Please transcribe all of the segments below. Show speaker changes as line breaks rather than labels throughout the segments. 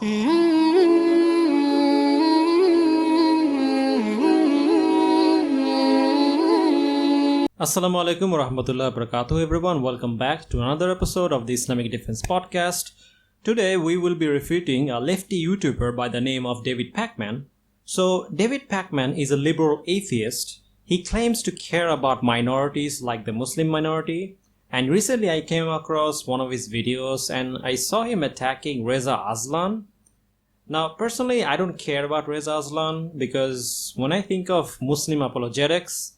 Assalamu alaikum wa rahmatullahi wa barakatuh, everyone. Welcome back to another episode of the Islamic Defense Podcast. Today we will be refuting a lefty YouTuber by the name of David Pakman. So David Pakman is a liberal atheist. He claims to care about minorities like the Muslim minority. And recently I came across one of his videos and I saw him attacking Reza Aslan. Now personally I don't care about Reza Aslan because when I think of Muslim apologetics,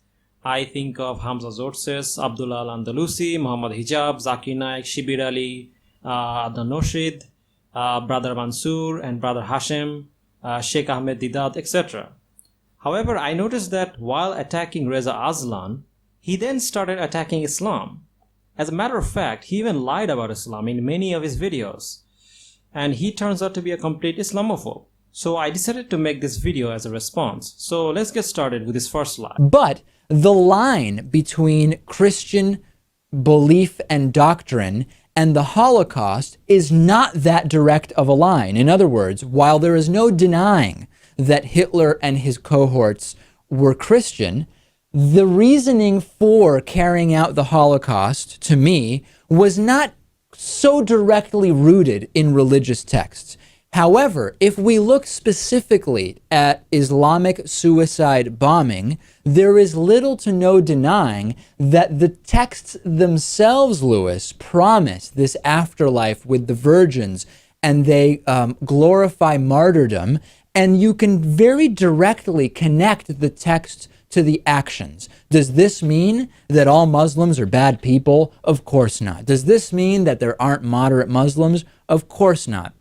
I think of Hamza Zorses, Abdullah Al-Andalusi, Muhammad Hijab, Zakir Naik, Shibir Ali, Adnan Noshid, Brother Mansour and Brother Hashem, Sheikh Ahmed Didat, etc. However, I noticed that while attacking Reza Aslan, he then started attacking Islam. As a matter of fact, he even lied about Islam in many of his videos. And he turns out to be a complete Islamophobe. So I decided to make this video as a response. So let's get started with this first lie.
But the line between Christian belief and doctrine and the Holocaust is not that direct of a line. In other words, while there is no denying that Hitler and his cohorts were Christian, the reasoning for carrying out the Holocaust, to me, was not so directly rooted in religious texts. However, if we look specifically at Islamic suicide bombing, there is little to no denying that the texts themselves, Lewis, promise this afterlife with the virgins, and they glorify martyrdom, and you can very directly connect the text to the actions. Does this mean that all Muslims are bad people? Of course not. Does this mean that there aren't moderate Muslims? Of course not.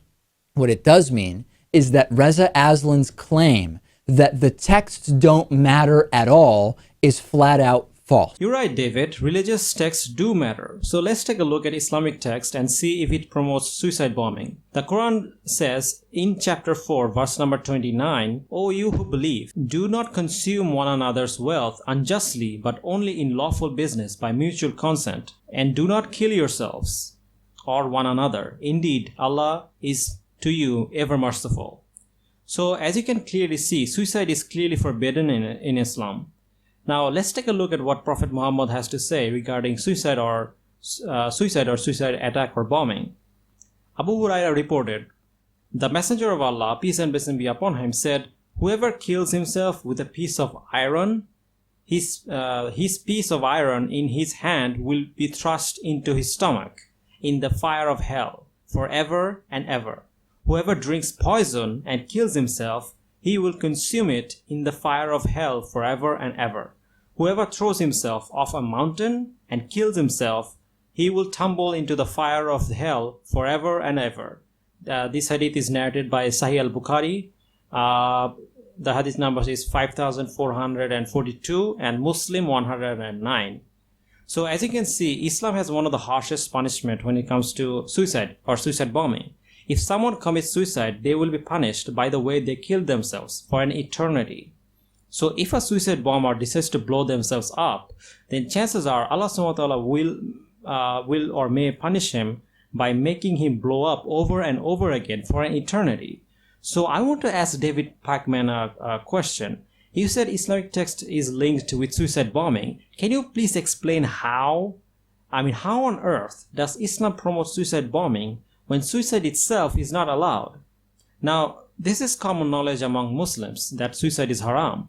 What it does mean is that Reza Aslan's claim that the texts don't matter at all is flat out false.
You're right, David. Religious texts do matter. So let's take a look at Islamic text and see if it promotes suicide bombing. The Quran says in chapter 4, verse number 29, O you who believe, do not consume one another's wealth unjustly, but only in lawful business by mutual consent, and do not kill yourselves or one another. Indeed, Allah is to you ever merciful. So as you can clearly see, suicide is clearly forbidden in Islam. Now let's take a look at what Prophet Muhammad has to say regarding suicide or suicide attack or bombing. Abu Huraira reported, the Messenger of Allah, peace and blessing be upon him, said, whoever kills himself with a piece of iron, his piece of iron in his hand will be thrust into his stomach in the fire of hell forever and ever. Whoever drinks poison and kills himself, he will consume it in the fire of hell forever and ever. Whoever throws himself off a mountain and kills himself, he will tumble into the fire of hell forever and ever. This hadith is narrated by Sahih al-Bukhari. The hadith number is 5442 and Muslim 109. So as you can see, Islam has one of the harshest punishment when it comes to suicide or suicide bombing. If someone commits suicide, they will be punished by the way they killed themselves for an eternity. So if a suicide bomber decides to blow themselves up, then chances are Allah subhanahu wa ta'ala will or may punish him by making him blow up over and over again for an eternity. So I want to ask David Pakman a question. You said Islamic text is linked with suicide bombing. Can you please explain how? How on earth does Islam promote suicide bombing when suicide itself is not allowed? Now, this is common knowledge among Muslims that suicide is haram.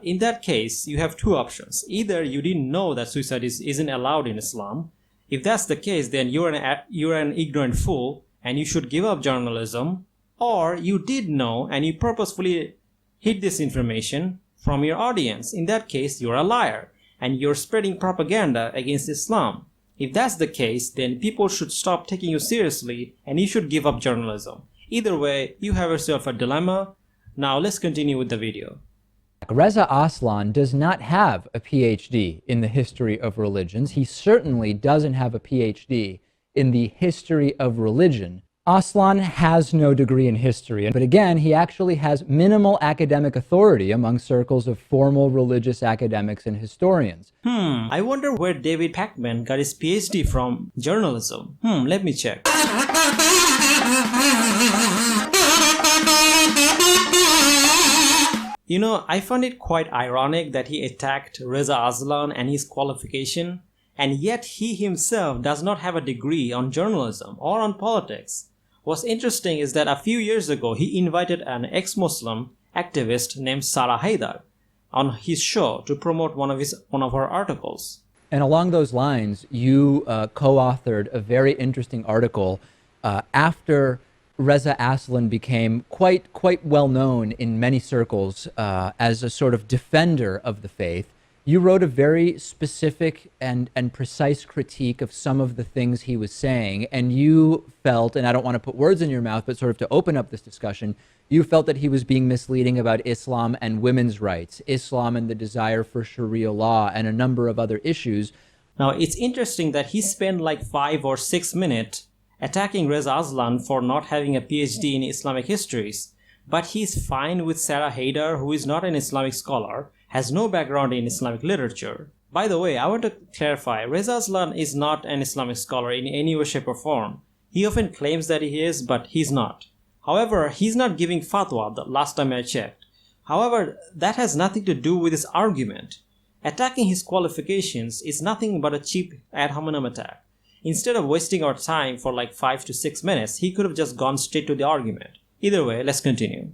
In that case, you have two options. Either you didn't know that suicide isn't allowed in Islam. If that's the case, then you're an ignorant fool and you should give up journalism. Or you did know and you purposefully hid this information from your audience. In that case, you're a liar and you're spreading propaganda against Islam. If that's the case, then people should stop taking you seriously and you should give up journalism. Either way, you have yourself a dilemma. Now let's continue with the video.
Reza Aslan does not have a PhD in the history of religions. He certainly doesn't have a PhD in the history of religion. Aslan has no degree in history, but again, he actually has minimal academic authority among circles of formal religious academics and historians.
I wonder where David Pakman got his PhD from journalism. Let me check. I found it quite ironic that he attacked Reza Aslan and his qualification, and yet he himself does not have a degree on journalism or on politics. What's interesting is that a few years ago he invited an ex-Muslim activist named Sarah Haidar on his show to promote one of her articles.
And along those lines, you co-authored a very interesting article after Reza Aslan became quite well known in many circles as a sort of defender of the faith. You wrote a very specific and precise critique of some of the things he was saying, and you felt, and I don't want to put words in your mouth, but sort of to open up this discussion, you felt that he was being misleading about Islam and women's rights, Islam and the desire for Sharia law, and a number of other issues.
Now, it's interesting that he spent like 5 or 6 minutes attacking Reza Aslan for not having a PhD in Islamic histories, but he's fine with Sarah Haidar, who is not an Islamic scholar, has no background in Islamic literature. By the way, I want to clarify, Reza Aslan is not an Islamic scholar in any way, shape or form. He often claims that he is, but he's not. However, he's not giving fatwa the last time I checked. However, that has nothing to do with his argument. Attacking his qualifications is nothing but a cheap ad hominem attack. Instead of wasting our time for like 5 to 6 minutes, he could have just gone straight to the argument. Either way, let's continue.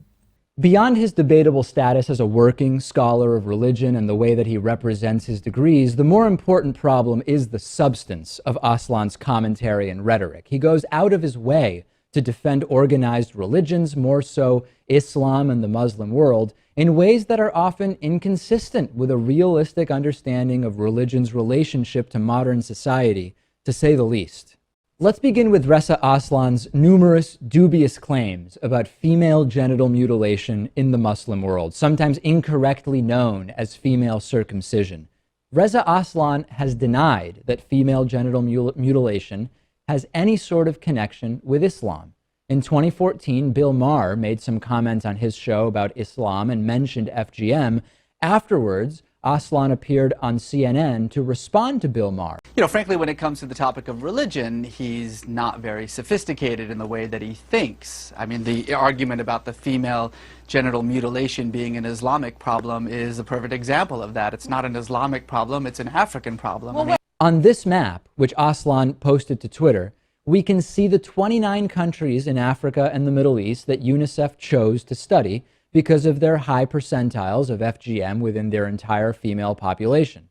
Beyond his debatable status as a working scholar of religion and the way that he represents his degrees, the more important problem is the substance of Aslan's commentary and rhetoric. He goes out of his way to defend organized religions, more so Islam and the Muslim world, in ways that are often inconsistent with a realistic understanding of religion's relationship to modern society, to say the least. Let's begin with Reza Aslan's numerous dubious claims about female genital mutilation in the Muslim world, sometimes incorrectly known as female circumcision. Reza Aslan has denied that female genital mutilation has any sort of connection with Islam. In 2014, Bill Maher made some comments on his show about Islam and mentioned FGM. Afterwards, Aslan appeared on CNN to respond to Bill Maher.
Frankly, when it comes to the topic of religion, he's not very sophisticated in the way that he thinks. I mean, the argument about the female genital mutilation being an Islamic problem is a perfect example of that. It's not an Islamic problem, it's an African problem.
On this map, which Aslan posted to Twitter, we can see the 29 countries in Africa and the Middle East that UNICEF chose to study because of their high percentiles of FGM within their entire female population.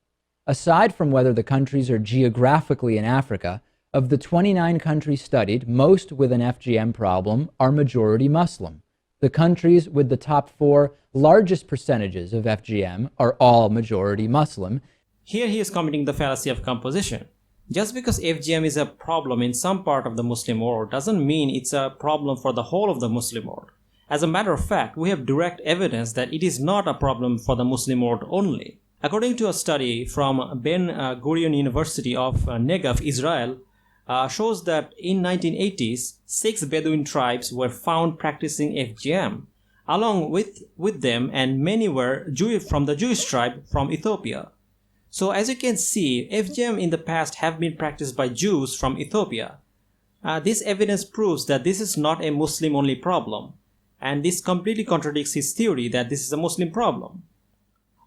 Aside from whether the countries are geographically in Africa, of the 29 countries studied, most with an FGM problem are majority Muslim. The countries with the top 4 largest percentages of FGM are all majority Muslim.
Here he is committing the fallacy of composition. Just because FGM is a problem in some part of the Muslim world doesn't mean it's a problem for the whole of the Muslim world. As a matter of fact, we have direct evidence that it is not a problem for the Muslim world only. According to a study from Ben Gurion University of Negev, Israel, shows that in 1980s, 6 Bedouin tribes were found practicing FGM. Along with them, and many were from the Jewish tribe from Ethiopia. So as you can see, FGM in the past have been practiced by Jews from Ethiopia. This evidence proves that this is not a Muslim-only problem. And this completely contradicts his theory that this is a Muslim problem.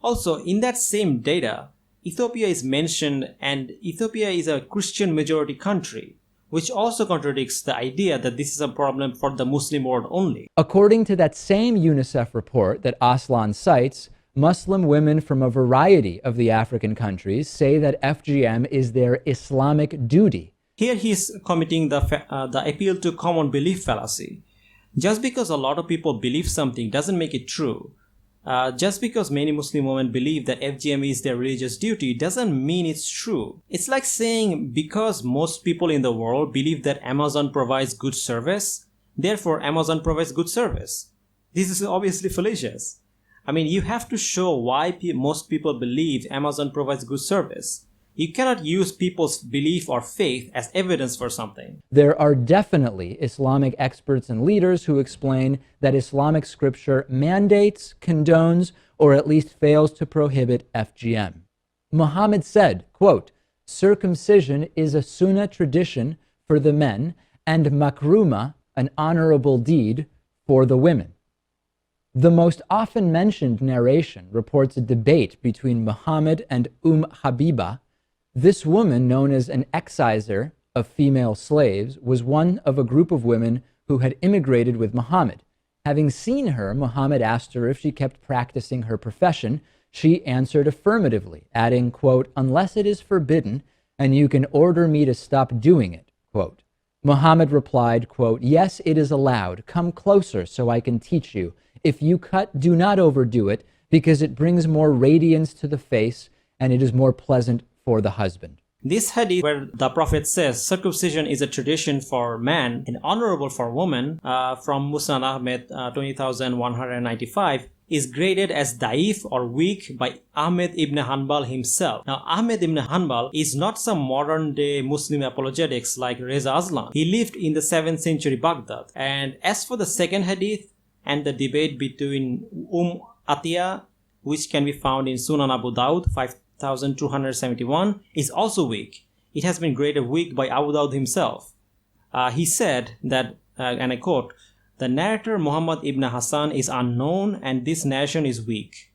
Also, in that same data, Ethiopia is mentioned, and Ethiopia is a Christian majority country, which also contradicts the idea that this is a problem for the Muslim world only.
According to that same UNICEF report that Aslan cites, Muslim women from a variety of the African countries say that FGM is their Islamic duty.
Here he is committing the appeal to common belief fallacy. Just because a lot of people believe something doesn't make it true. Just because many Muslim women believe that FGM is their religious duty doesn't mean it's true. It's like saying because most people in the world believe that Amazon provides good service, therefore Amazon provides good service. This is obviously fallacious. I mean, you have to show why most people believe Amazon provides good service. You cannot use people's belief or faith as evidence for something.
There are definitely Islamic experts and leaders who explain that Islamic scripture mandates, condones, or at least fails to prohibit FGM. Muhammad said, quote, "Circumcision is a sunnah tradition for the men and makruma, an honorable deed, for the women." The most often mentioned narration reports a debate between Muhammad and Habiba. This woman, known as an exciser of female slaves, was one of a group of women who had immigrated with Muhammad. Having seen her, Muhammad asked her if she kept practicing her profession. She answered affirmatively, adding, quote, "unless it is forbidden and you can order me to stop doing it," quote. Muhammad replied, quote, "yes, it is allowed. Come closer so I can teach you. If you cut, do not overdo it, because it brings more radiance to the face and it is more pleasant for the husband."
This hadith where the Prophet says circumcision is a tradition for man and honorable for woman from Musnad Ahmed 20,195 is graded as daif or weak by Ahmed ibn Hanbal himself. Now, Ahmed ibn Hanbal is not some modern day Muslim apologetics like Reza Aslan. He lived in the 7th century Baghdad. And as for the second hadith and the debate between Atiyah, which can be found in Sunan Abu Dawud 5271, is also weak. It has been graded weak by Abu Dawud himself. He said that, and I quote, "The narrator Muhammad ibn Hassan is unknown and this narration is weak."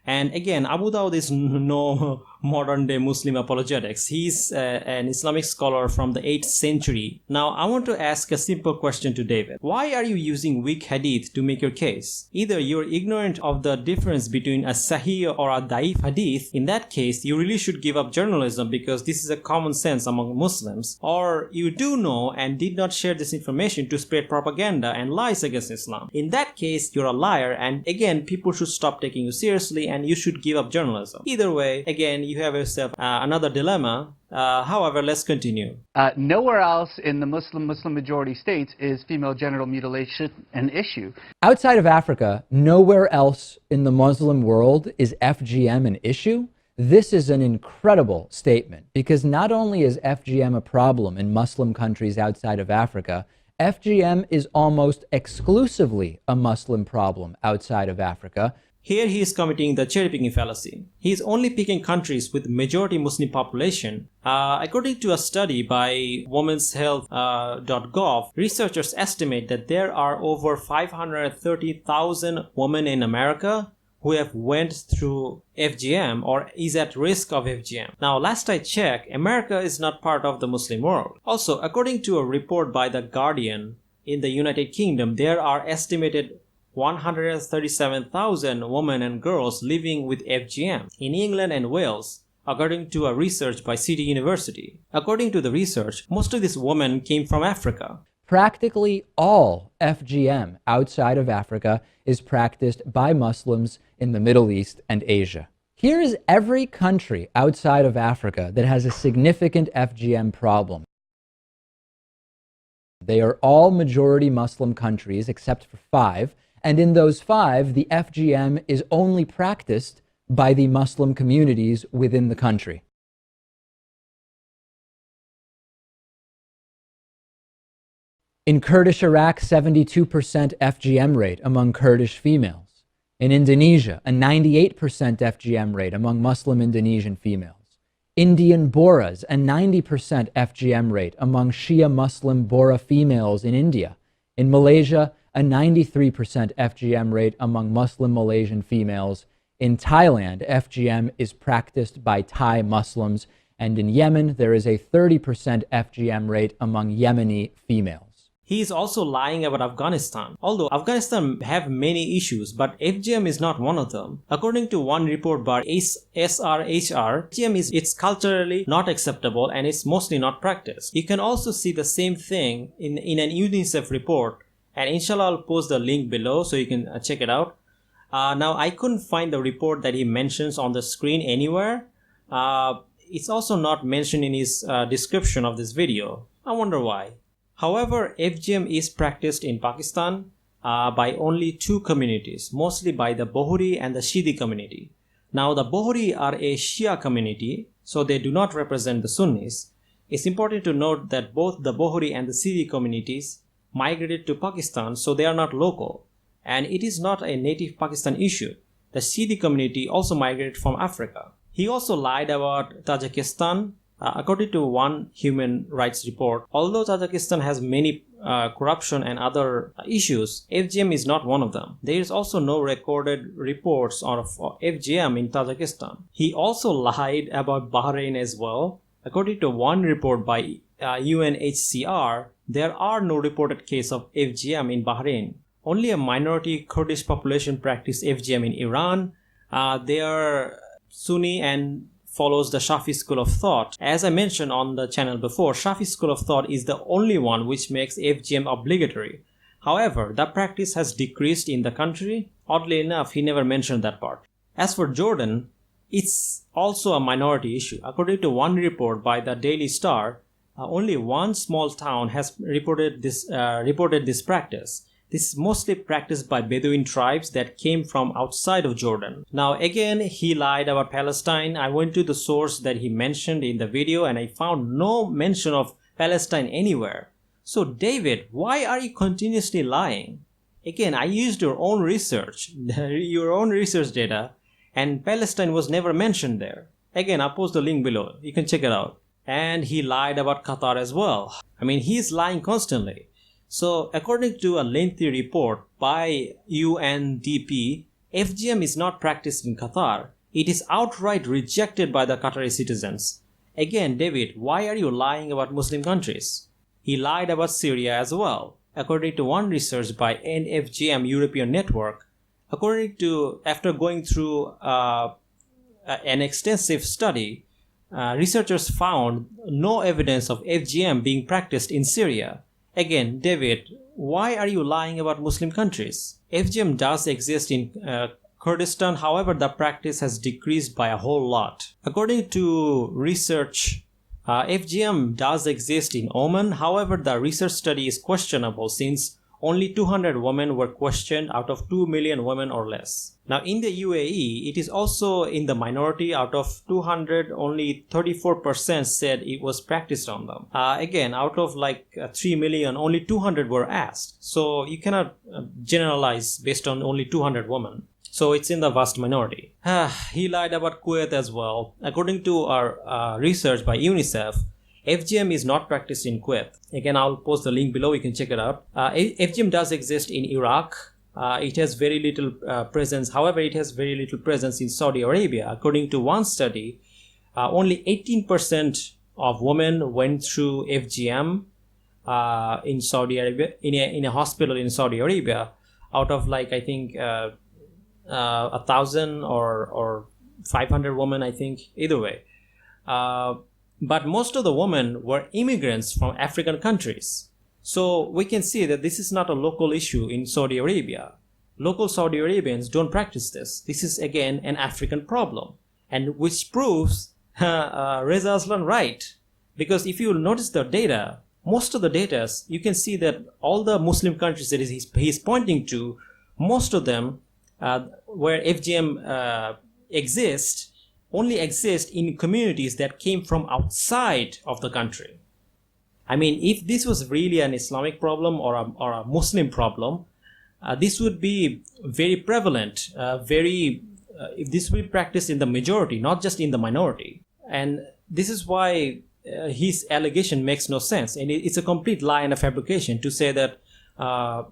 And again, Abu Dawud is no modern day Muslim apologetics. He's an Islamic scholar from the 8th century. Now, I want to ask a simple question to David. Why are you using weak hadith to make your case? Either you're ignorant of the difference between a sahih or a daif hadith. In that case, you really should give up journalism because this is a common sense among Muslims. Or you do know and did not share this information to spread propaganda and lies against Islam. In that case, you're a liar, and again, people should stop taking you seriously and you should give up journalism. Either way, again, you have yourself another dilemma. However, let's continue.
Nowhere else in the Muslim majority states is female genital mutilation an issue.
Outside of Africa, nowhere else in the Muslim world is FGM an issue. This is an incredible statement because not only is FGM a problem in Muslim countries outside of Africa, FGM is almost exclusively a Muslim problem outside of Africa.
Here he is committing the cherry-picking fallacy. He is only picking countries with majority Muslim population. According to a study by womenshealth.gov, researchers estimate that there are over 530,000 women in America who have went through FGM or is at risk of FGM. Now, last I checked, America is not part of the Muslim world. Also, according to a report by The Guardian, in the United Kingdom, there are estimated 137,000 women and girls living with FGM in England and Wales, according to a research by City University. According to the research, most of these women came from Africa.
Practically all FGM outside of Africa is practiced by Muslims in the Middle East and Asia. Here is every country outside of Africa that has a significant FGM problem. They are all majority Muslim countries except for 5. And in those 5, the FGM is only practiced by the Muslim communities within the country. In Kurdish Iraq, 72% FGM rate among Kurdish females. In Indonesia, a 98% FGM rate among Muslim Indonesian females. Indian Bohras, a 90% FGM rate among Shia Muslim Bohra females in India. In Malaysia, a 93% FGM rate among Muslim Malaysian females. In Thailand, FGM is practiced by Thai Muslims. And in Yemen, there is a 30% FGM rate among Yemeni females.
He is also lying about Afghanistan. Although Afghanistan have many issues, but FGM is not one of them. According to one report by SRHR, FGM it's culturally not acceptable and it's mostly not practiced. You can also see the same thing in an UNICEF report. And inshallah, I'll post the link below so you can check it out. Now, I couldn't find the report that he mentions on the screen anywhere. It's also not mentioned in his description of this video. I wonder why. However, FGM is practiced in Pakistan by only 2 communities, mostly by the Bohri and the Shidi community. Now, the Bohri are a Shia community, so they do not represent the Sunnis. It's important to note that both the Bohri and the Shidi communities migrated to Pakistan, so they are not local. And it is not a native Pakistan issue. The Shidi community also migrated from Africa. He also lied about Tajikistan According to one human rights report, although Tajikistan has many corruption and other issues, FGM is not one of them. There is also no recorded reports of FGM in Tajikistan. He also lied about Bahrain as well. According to one report by UNHCR, there are no reported cases of FGM in Bahrain. Only a minority Kurdish population practice FGM in Iran. They are Sunni and follows the Shafi school of thought. As I mentioned on the channel before, Shafi school of thought is the only one which makes FGM obligatory. However, the practice has decreased in the country. Oddly enough, he never mentioned that part. As for Jordan, it's also a minority issue. According to one report by the Daily Star, only one small town has reported this practice. This is mostly practiced by Bedouin tribes that came from outside of Jordan. Now again, he lied about Palestine. I went to the source that he mentioned in the video and I found no mention of Palestine anywhere. So David, why are you continuously lying? Again, I used your own research data, and Palestine was never mentioned there. Again, I'll post the link below. You can check it out. And he lied about Qatar as well. I mean, he's lying constantly. So, according to a lengthy report by UNDP, FGM is not practiced in Qatar. It is outright rejected by the Qatari citizens. Again, David, why are you lying about Muslim countries? He lied about Syria as well. According to one research by NFGM European Network, after going through an extensive study, researchers found no evidence of FGM being practiced in Syria. Again, David, why are you lying about Muslim countries? FGM does exist in Kurdistan, however, the practice has decreased by a whole lot. According to research, FGM does exist in Oman, however, the research study is questionable since only 200 women were questioned out of 2 million women or less. Now, in the UAE, it is also in the minority. Out of 200, only 34% said it was practiced on them. Again, out of 3 million, only 200 were asked. So you cannot generalize based on only 200 women. So it's in the vast minority. He lied about Kuwait as well. According to our research by UNICEF, FGM is not practiced in Kuwait. Again, I'll post the link below. You can check it out. FGM does exist in Iraq. It has very little presence. However, it has very little presence in Saudi Arabia. According to one study, only 18% of women went through FGM in Saudi Arabia, in a hospital in Saudi Arabia, out of 1,000 or 500 women, I think, either way. But most of the women were immigrants from African countries. So we can see that this is not a local issue in Saudi Arabia. Local Saudi Arabians don't practice this. This is again an African problem, and which proves Reza Aslan right. Because if you notice the data, most of the data, you can see that all the Muslim countries that he's pointing to, most of them where FGM exists, only exist in communities that came from outside of the country. I mean, if this was really an Islamic problem or a Muslim problem, this would be very prevalent, if this would be practiced in the majority, not just in the minority. And this is why his allegation makes no sense. And it's a complete lie and a fabrication to say that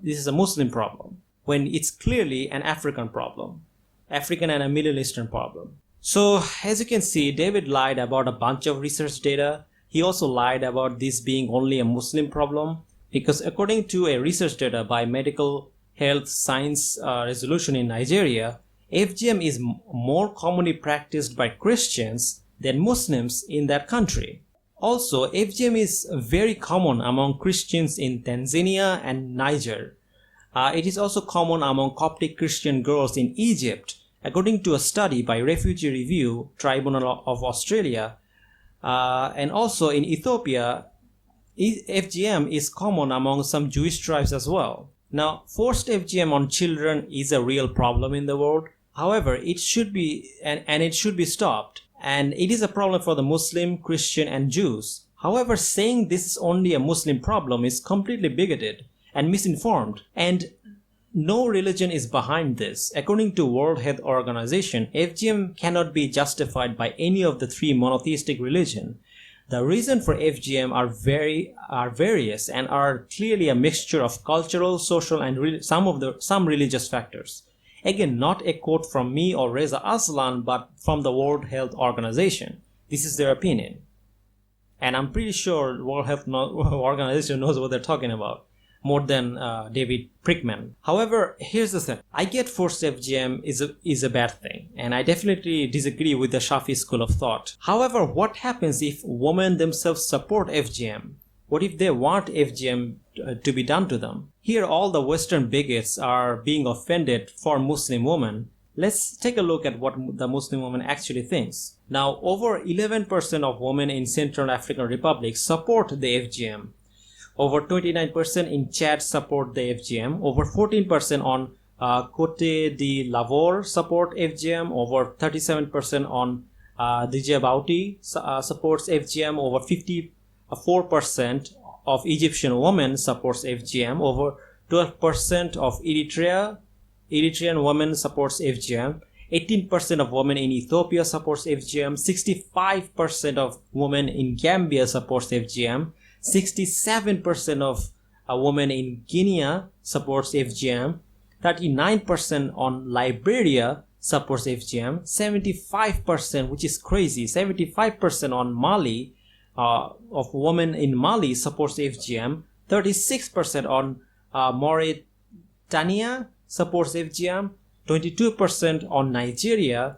this is a Muslim problem, when it's clearly an African problem, African and a Middle Eastern problem. So, as you can see, David lied about a bunch of research data. He also lied about this being only a Muslim problem, because according to a research data by Medical Health Science Resolution in Nigeria, FGM is more commonly practiced by Christians than Muslims in that country. Also, FGM is very common among Christians in Tanzania and Niger. It is also common among Coptic Christian girls in Egypt. According to a study by Refugee Review Tribunal of Australia, and also in Ethiopia, FGM is common among some Jewish tribes as well. Now, forced FGM on children is a real problem in the world. However, it should be and it should be stopped. And it is a problem for the Muslim, Christian, and Jews. However, saying this is only a Muslim problem is completely bigoted and misinformed. And no religion is behind this. According to World Health Organization, FGM cannot be justified by any of the three monotheistic religions. The reason for FGM are various and are clearly a mixture of cultural, social, and some religious factors. Again, not a quote from me or Reza Aslan, but from the World Health Organization. This is their opinion. And I'm pretty sure World Health Organization knows what they're talking about more than David Pakman. However, here's the thing. I get forced FGM is a bad thing, and I definitely disagree with the Shafi school of thought. However, what happens if women themselves support FGM? What if they want FGM to be done to them? Here, all the Western bigots are being offended for Muslim women. Let's take a look at what the Muslim woman actually thinks. Now, over 11% of women in Central African Republic support the FGM. Over 29% in Chad support the FGM. Over 14% on Côte d'Ivoire support FGM. Over 37% on Djibouti supports FGM. Over 54% of Egyptian women supports FGM. Over 12% of Eritrean women supports FGM. 18% of women in Ethiopia supports FGM. 65% of women in Gambia supports FGM. 67% of women in Guinea supports FGM. 39% on Liberia supports FGM. 75%, which is crazy, 75% on Mali of women in Mali supports FGM. 36% on Mauritania supports FGM. 22% on Nigeria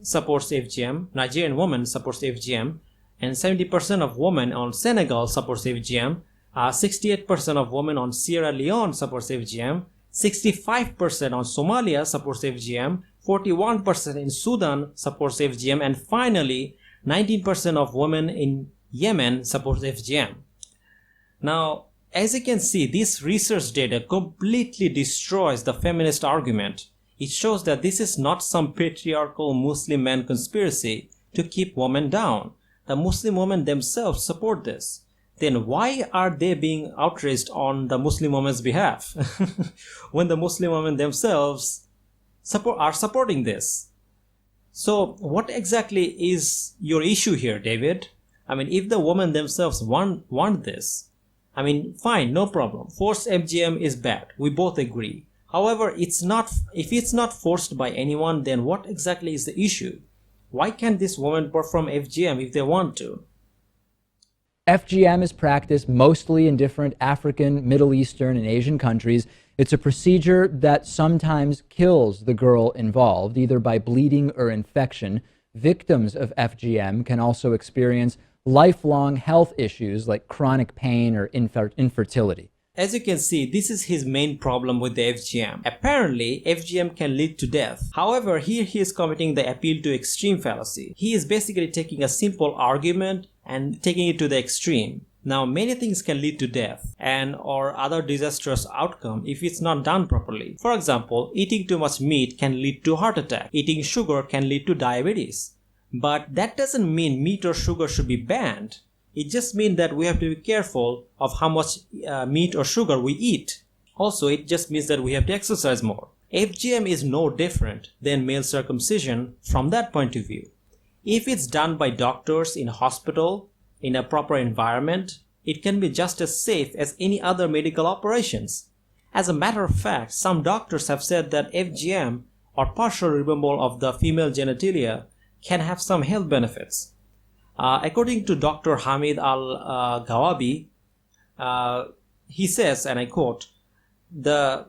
supports FGM. Nigerian women supports FGM. And 70% of women on Senegal supports FGM. 68% of women on Sierra Leone supports FGM. 65% on Somalia supports FGM. 41% in Sudan supports FGM. And finally, 19% of women in Yemen supports FGM. Now, as you can see, this research data completely destroys the feminist argument. It shows that this is not some patriarchal Muslim man conspiracy to keep women down. The Muslim women themselves support this. Then why are they being outraged on the Muslim women's behalf when the Muslim women themselves are supporting this? So what exactly is your issue here, David? I mean, if the women themselves want this, I mean, fine, no problem. Forced FGM is bad. We both agree. However, if it's not forced by anyone, then what exactly is the issue? Why can't this woman perform FGM if they want to?
FGM is practiced mostly in different African, Middle Eastern, and Asian countries. It's a procedure that sometimes kills the girl involved, either by bleeding or infection. Victims of FGM can also experience lifelong health issues like chronic pain or infertility.
As you can see, this is his main problem with the FGM. Apparently, FGM can lead to death. However, here he is committing the appeal to extreme fallacy. He is basically taking a simple argument and taking it to the extreme. Now, many things can lead to death and or other disastrous outcome if it's not done properly. For example, eating too much meat can lead to heart attack. Eating sugar can lead to diabetes. But that doesn't mean meat or sugar should be banned. It just means that we have to be careful of how much meat or sugar we eat. Also, it just means that we have to exercise more. FGM is no different than male circumcision from that point of view. If it's done by doctors in a hospital, in a proper environment, it can be just as safe as any other medical operations. As a matter of fact, some doctors have said that FGM or partial removal of the female genitalia can have some health benefits. According to Dr. Hamid Al-Gawabi, he says, and I quote, the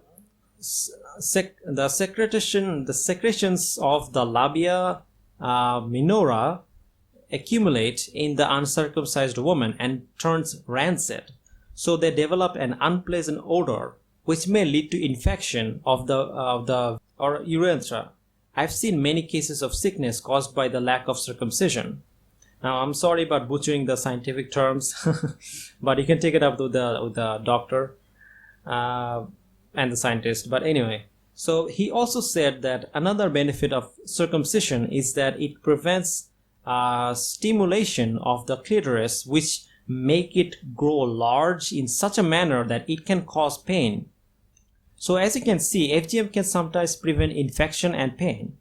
secretions of the labia minora accumulate in the uncircumcised woman and turns rancid. So they develop an unpleasant odor, which may lead to infection of the urethra. I've seen many cases of sickness caused by the lack of circumcision. Now, I'm sorry about butchering the scientific terms, but you can take it up with the doctor and the scientist. But anyway, so he also said that another benefit of circumcision is that it prevents stimulation of the clitoris, which make it grow large in such a manner that it can cause pain. So as you can see, FGM can sometimes prevent infection and pain.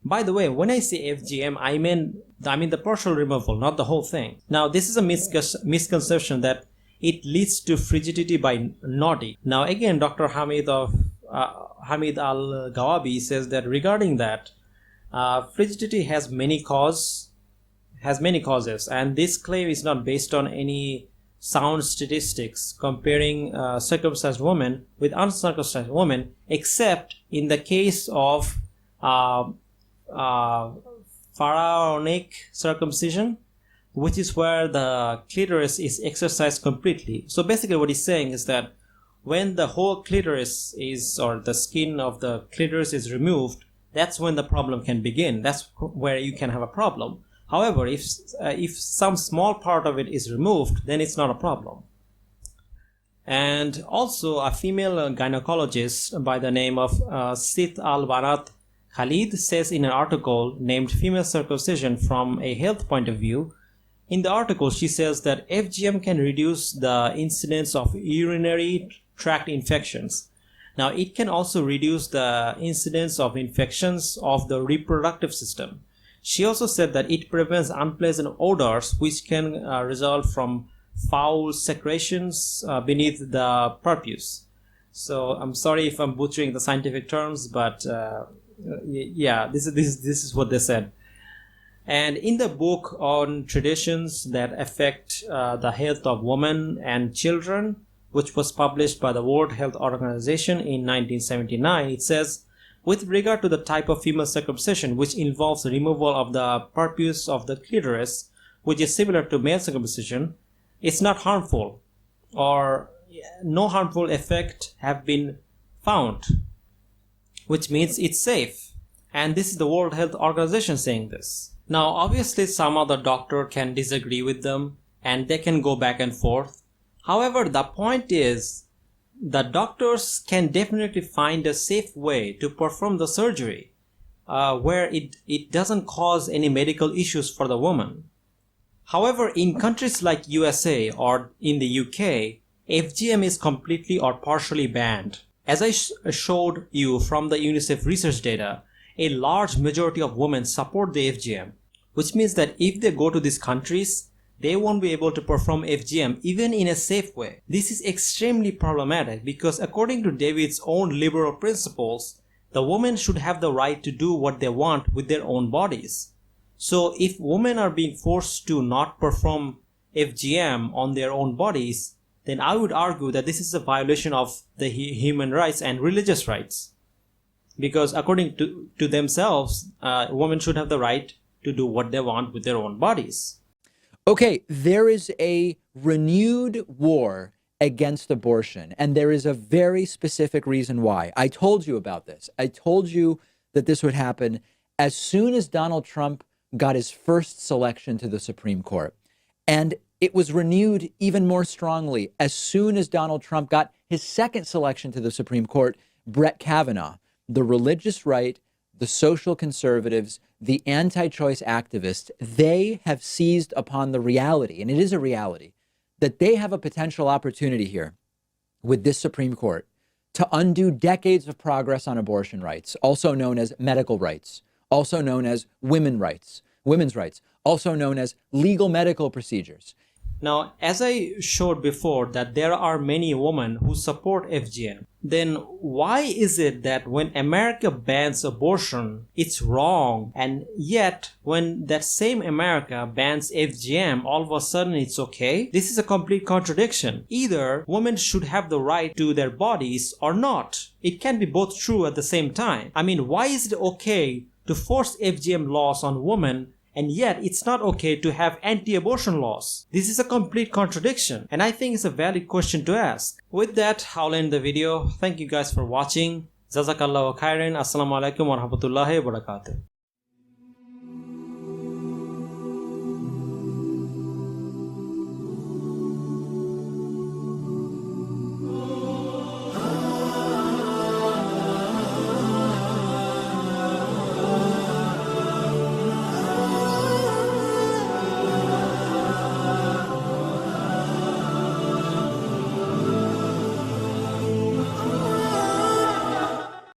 By the way, when I say FGM, I mean the partial removal, not the whole thing. Now, this is a misconception that it leads to frigidity by naughty. Now, again, Dr. Hamid Al-Gawabi says that regarding that, frigidity has many causes, and this claim is not based on any sound statistics comparing circumcised women with uncircumcised women, except in the case of pharaonic circumcision, which is where the clitoris is exercised completely. So basically what he's saying is that when the whole clitoris or the skin of the clitoris is removed, that's when the problem can begin. That's where you can have a problem. However, if some small part of it is removed, then it's not a problem. And also a female gynecologist by the name of Sith Al-Banat Khalid says in an article named Female Circumcision from a Health Point of View. In the article, she says that FGM can reduce the incidence of urinary tract infections. Now, it can also reduce the incidence of infections of the reproductive system. She also said that it prevents unpleasant odors which can result from foul secretions beneath the prepuce. So I'm sorry if I'm butchering the scientific terms, but yeah, this is what they said. And in the book on traditions that affect the health of women and children, which was published by the World Health Organization in 1979, it says, with regard to the type of female circumcision, which involves the removal of the prepuce of the clitoris, which is similar to male circumcision, it's not harmful, or no harmful effect have been found, which means it's safe. And this is the World Health Organization saying this. Now, obviously, some other doctor can disagree with them, and they can go back and forth. However, the point is, the doctors can definitely find a safe way to perform the surgery where it doesn't cause any medical issues for the woman. However, in countries like USA or in the UK, FGM is completely or partially banned. As I showed you from the UNICEF research data, a large majority of women support the FGM, which means that if they go to these countries, they won't be able to perform FGM even in a safe way. This is extremely problematic because according to David's own liberal principles, the women should have the right to do what they want with their own bodies. So if women are being forced to not perform FGM on their own bodies, then I would argue that this is a violation of the human rights and religious rights. Because according to themselves, women should have the right to do what they want with their own bodies.
Okay, there is a renewed war against abortion, and there is a very specific reason why. I told you about this. I told you that this would happen as soon as Donald Trump got his first selection to the Supreme Court. And it was renewed even more strongly as soon as Donald Trump got his second selection to the Supreme Court, Brett Kavanaugh. The religious right, the social conservatives, the anti-choice activists, they have seized upon the reality, and it is a reality, that they have a potential opportunity here with this Supreme Court to undo decades of progress on abortion rights, also known as medical rights, also known as women's rights, also known as legal medical procedures.
Now, as I showed before that there are many women who support FGM, then why is it that when America bans abortion, it's wrong, and yet when that same America bans FGM, all of a sudden it's okay? This is a complete contradiction. Either women should have the right to their bodies or not. It can be both true at the same time. I mean, why is it okay to force FGM laws on women, and yet it's not okay to have anti-abortion laws? This is a complete contradiction, and I think it's a valid question to ask. With that, I'll end the video. Thank you guys for watching. Jazakallahu khairan. Assalamu alaikum wa rahmatullahi wa barakatuh.